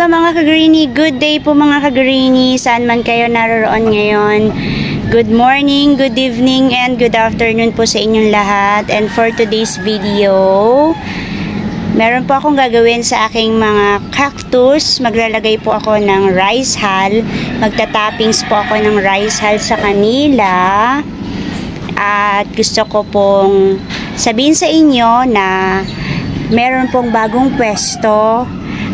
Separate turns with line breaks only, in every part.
Hello mga ka-greenie, good day po mga ka-greenie, saan man kayo naroon ngayon. Good morning, good evening, and good afternoon po sa inyong lahat. And for today's video, meron po akong gagawin sa aking mga cactus. Maglalagay po ako ng rice hull. Magta-toppings po ako ng rice hull sa kanila. At gusto ko pong sabihin sa inyo na meron pong bagong pwesto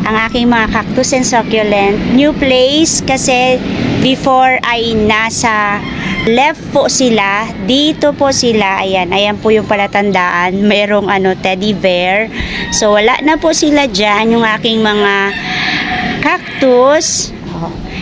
ang aking mga cactus and succulent. New place kasi before ay nasa left po sila. Dito po sila. Ayan. Ayan po yung palatandaan. Mayroong teddy bear. So wala na po sila dyan. Yung aking mga cactus.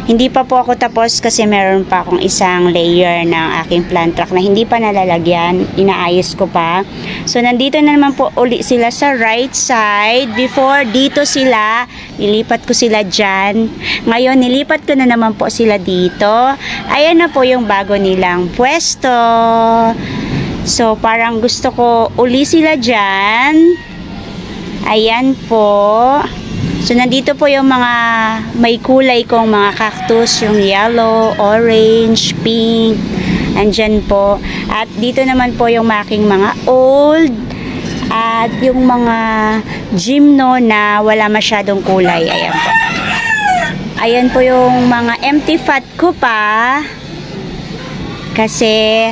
Hindi pa po ako tapos kasi meron pa akong isang layer ng aking plant truck na hindi pa nalalagyan. Inaayos ko pa. So, nandito na naman po uli sila sa right side. Before, dito sila. Nilipat ko sila dyan. Ngayon, nilipat ko na naman po sila dito. Ayan na po yung bago nilang pwesto. So, parang gusto ko uli sila dyan. Ayan po. So, nandito po yung mga may kulay kong mga cactus, yung yellow, orange, pink, andyan po. At dito naman po yung aking mga old at yung mga gymno na wala masyadong kulay. Ayan po. Ayan po yung mga empty pot ko pa. Kasi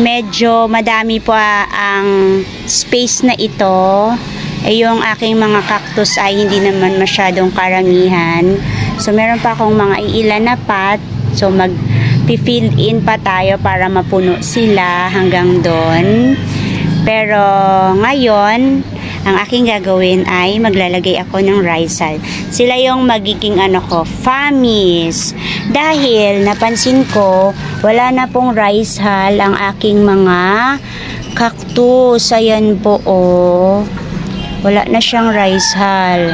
medyo madami po ang space na ito. Yung aking mga cactus ay hindi naman masyadong karamihan. So, meron pa akong mga iilan na pot. So, mag-fill in pa tayo para mapuno sila hanggang doon. Pero, ngayon, ang aking gagawin ay maglalagay ako ng rice hull. Sila yung magiging famis. Dahil, napansin ko, wala na pong rice hull ang aking mga cactus. Ayan po, wala na siyang rice hull.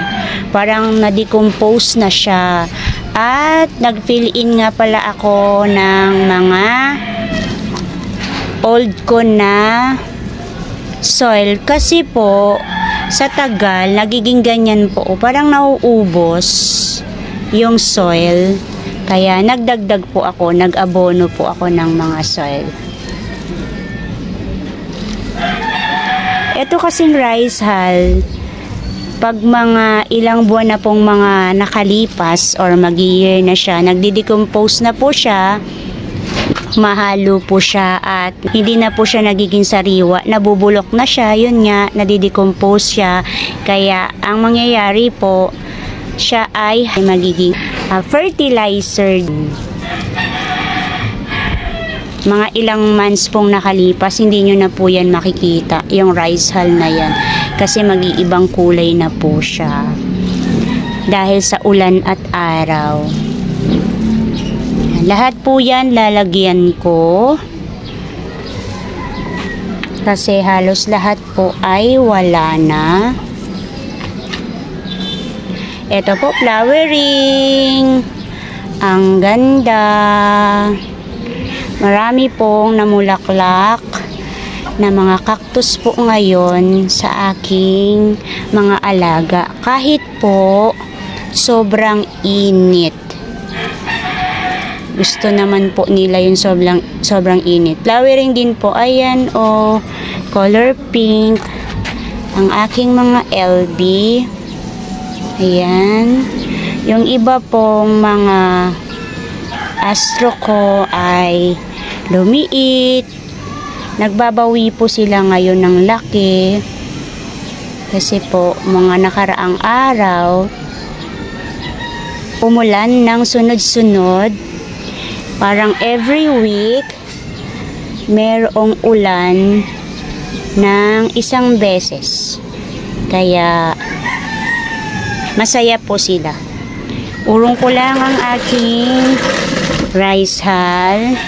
Parang na-decompose na siya. At nag-fill in nga pala ako ng mga old ko na soil. Kasi po, sa tagal, nagiging ganyan po. Parang nauubos yung soil. Kaya nagdagdag po ako, nag-abono po ako ng mga soil. Ito kasing rice hull, pag mga ilang buwan na pong mga nakalipas or mag-year na siya, nagdi-decompose na po siya, mahalo po siya at hindi na po siya nagiging sariwa, nabubulok na siya, yun nga, nadi-decompose siya. Kaya ang mangyayari po, siya ay magiging fertilizer. Mga ilang months pong nakalipas, hindi nyo na po yan makikita, yung rice hull na yan. Kasi mag-iibang kulay na po siya. Dahil sa ulan at araw. Lahat po yan lalagyan ko. Kasi halos lahat po ay wala na. Ito po, flowering. Ang ganda. Marami pong namulaklak na mga cactus po ngayon sa aking mga alaga. Kahit po sobrang init. Gusto naman po nila yung sobrang init. Flowering din po. Ayan color pink. Ang aking mga LB. Ayan. Yung iba pong mga astro ko ay lumiit. Nagbabawi po sila ngayon ng laki. Kasi po, mga nakaraang araw, umulan ng sunod-sunod. Parang every week, merong ulan ng isang beses. Kaya, masaya po sila. Urong ko lang ang aking rice hull.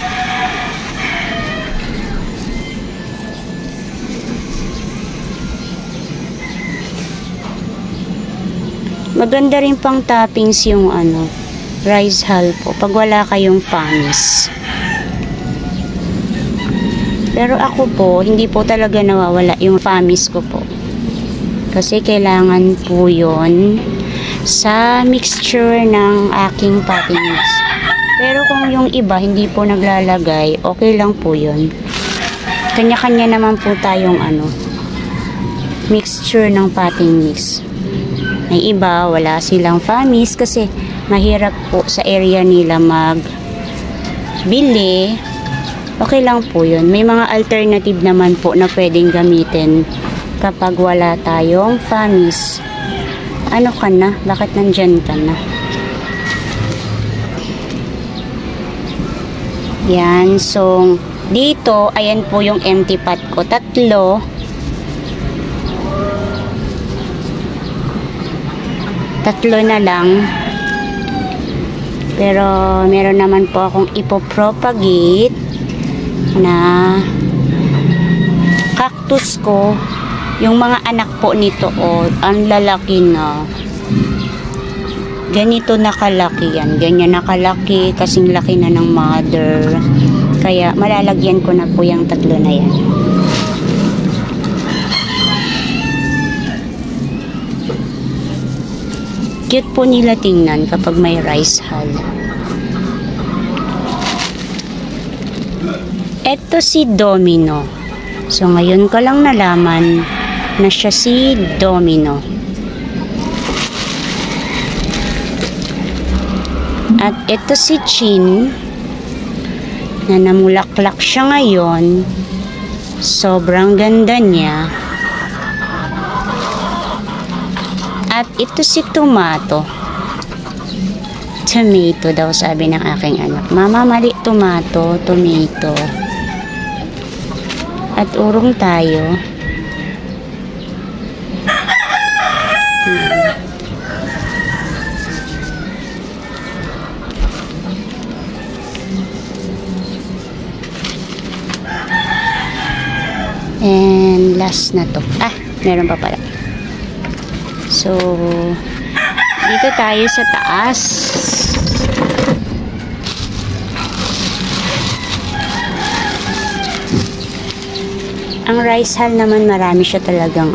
Maganda rin pang toppings yung rice hull po pag wala kayong famis. Pero ako po, hindi po talaga nawawala yung famis ko po. Kasi kailangan po yun sa mixture ng aking potting mix. Pero kung yung iba hindi po naglalagay, okay lang po yun. Kanya-kanya naman po tayong mixture ng potting mix. May iba, wala silang famis kasi mahirap po sa area nila magbili. Okay lang po yun. May mga alternative naman po na pwedeng gamitin kapag wala tayong famis. Ano ka na? Bakit nandyan ka na? Yan. So, dito, ayan po yung empty pot ko. 3. Tatlo na lang. Pero meron naman po akong ipopropagate na cactus ko. Yung mga anak po nito, ang lalaki na. Ganito nakalaki yan. Ganyan nakalaki, kasing laki na ng mother. Kaya malalagyan ko na po yung 3 na yan. Cute po nila tingnan kapag may rice hull. Ito si Domino. So ngayon ko lang nalaman na siya si Domino. At ito si Chin na namulaklak siya ngayon. Sobrang ganda niya. At ito si Tomato. Tomato daw sabi ng aking anak. Mama, mali tomato, tomato. At urong tayo. And last na to. Meron pa pala. So, dito tayo sa taas. Ang rice hull naman marami siya talagang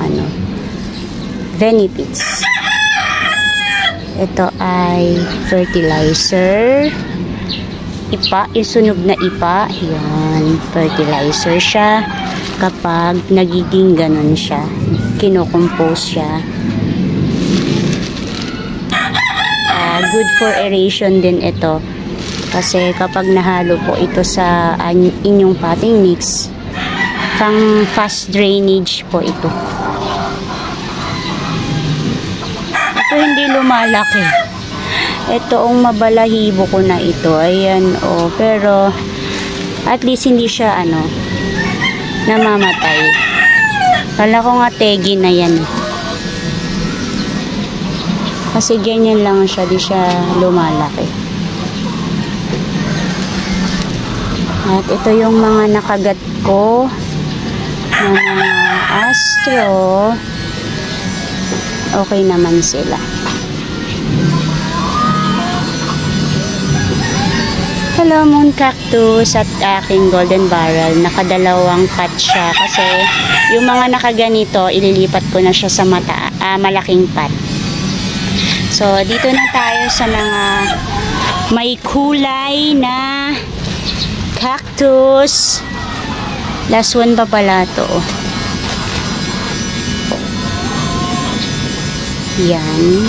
benefits. Ito ay fertilizer. Ipa, isunog na ipa. Yan, fertilizer siya. Kapag nagiging ganun siya, kinocompose siya. Good for aeration din ito. Kasi kapag nahalo po ito sa inyong potting mix, pang fast drainage po ito. Ito hindi lumalaki. Ito ang mabalahibo ko na ito. Ayan, pero at least hindi siya namamatay. Kala ko nga tegi na yan. Kasi ganyan lang siya, di siya lumalaki. At ito yung mga nakagat ko na mga astro. Okay naman sila. Hello Moon Cactus at aking golden barrel. Nakadalawang pot siya kasi yung mga nakaganito, ililipat ko na siya sa malaking pot. So, dito na tayo sa mga may kulay na cactus. Last one pa pala to. Yan.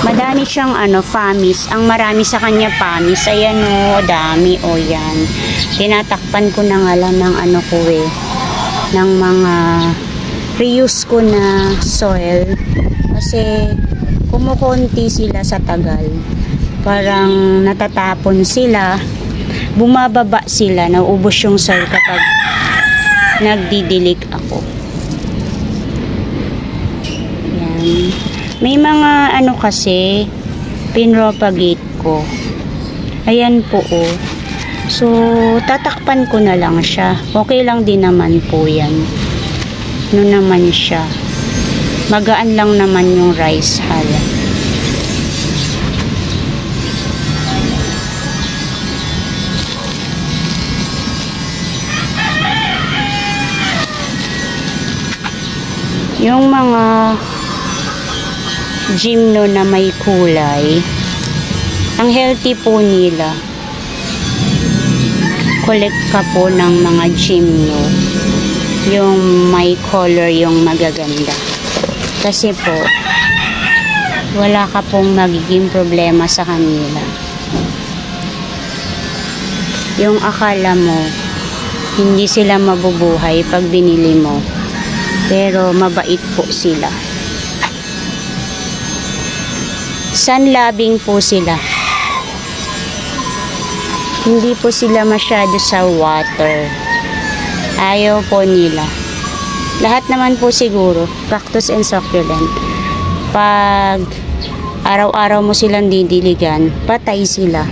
Madami siyang famis. Ang marami sa kanya famis. Ayan dami yan. Tinatakpan ko na nga lang ng ng mga reuse ko na soil. Kasi kumukunti sila sa tagal. Parang natatapon sila. Bumababa sila. Nauubos yung soil kapag nagdidilig ako. Yan. May mga kasi pinropagate ko. Ayan po So, tatakpan ko na lang siya. Okay lang din naman po yan. Ano naman siya. Magaan lang naman yung rice hull. Yung mga gymno na may kulay. Ang healthy po nila. Collect ka po ng mga gymno. Yung may color, yung magaganda. Kasi po, wala ka pong magiging problema sa kanila. Yung akala mo, hindi sila mabubuhay pag binili mo. Pero mabait po sila. Sunloving po sila. Hindi po sila masyado sa water. Ayaw po nila. Lahat naman po siguro, cactus and succulent. Pag araw-araw mo silang didiligan, patay sila.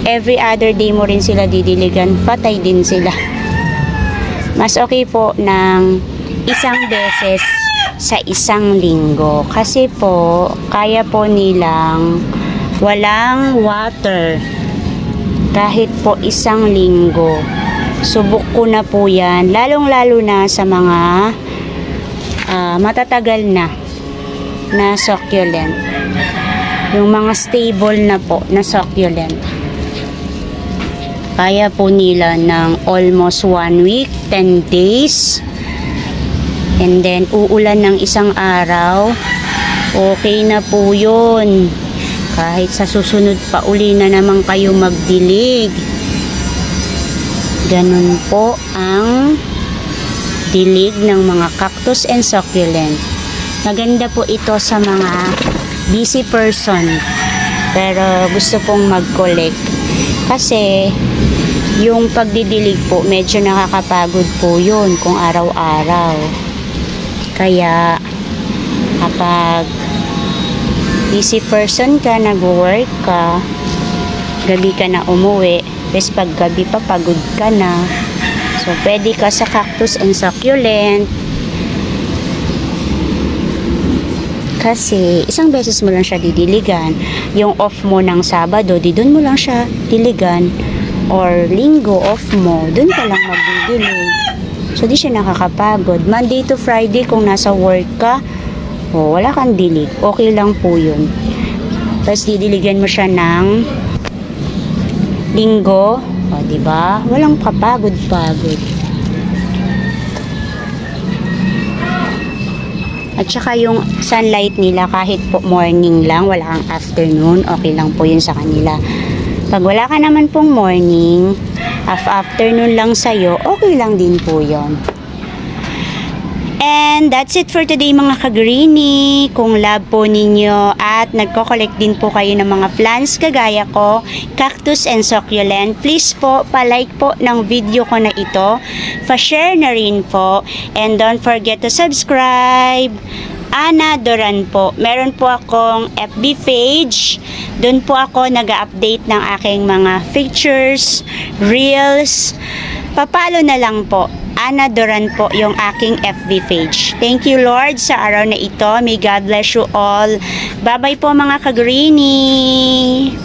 Every other day mo rin sila didiligan, patay din sila. Mas okay po ng isang beses sa isang linggo. Kasi po, kaya po nilang walang water. Kahit po isang linggo. Subok ko na po yan. Lalong-lalo na sa mga matatagal na succulent. Yung mga stable na po na succulent. Kaya po nila ng almost 1 week, 10 days. And then, uulan ng isang araw. Okay na po yun. Kahit sa susunod pa uli na naman kayo magdilig. Ganun po ang dilig ng mga cactus and succulent. Maganda po ito sa mga busy person. Pero gusto pong mag-collect. Kasi yung pagdidilig po, medyo nakakapagod po yun kung araw-araw. Kaya kapag busy person ka, nag-work ka, gabi ka na umuwi, tapos pag gabi pa pagod ka na, so pwede ka sa cactus and succulent. Kasi isang beses mo lang siya didiligan. Yung off mo ng Sabado, di doon mo lang siya diligan. Or linggo off mo, doon ka lang magdidilig. So di siya nakakapagod. Monday to Friday kung nasa work ka, wala kang dilig, okay lang po yun. Tapos didiligan mo siya ng linggo, diba? Walang kapagod-pagod. At saka yung sunlight nila, kahit po morning lang, wala kang afternoon, okay lang po yun sa kanila. Pag wala ka naman pong morning, afternoon lang sa'yo, okay lang din po yun. And that's it for today mga ka-greenie. Kung love po ninyo at nagko-collect din po kayo ng mga plants kagaya ko, cactus and succulent, please po, palike po ng video ko na ito. Pa-share na rin po. And don't forget to subscribe. Ana Duran po. Meron po akong FB page. Doon po ako nag-update ng aking mga pictures, reels. Papalo na lang po. Ana Duran po yung aking FB page. Thank you Lord sa araw na ito. May God bless you all. Bye-bye po mga ka-greenie.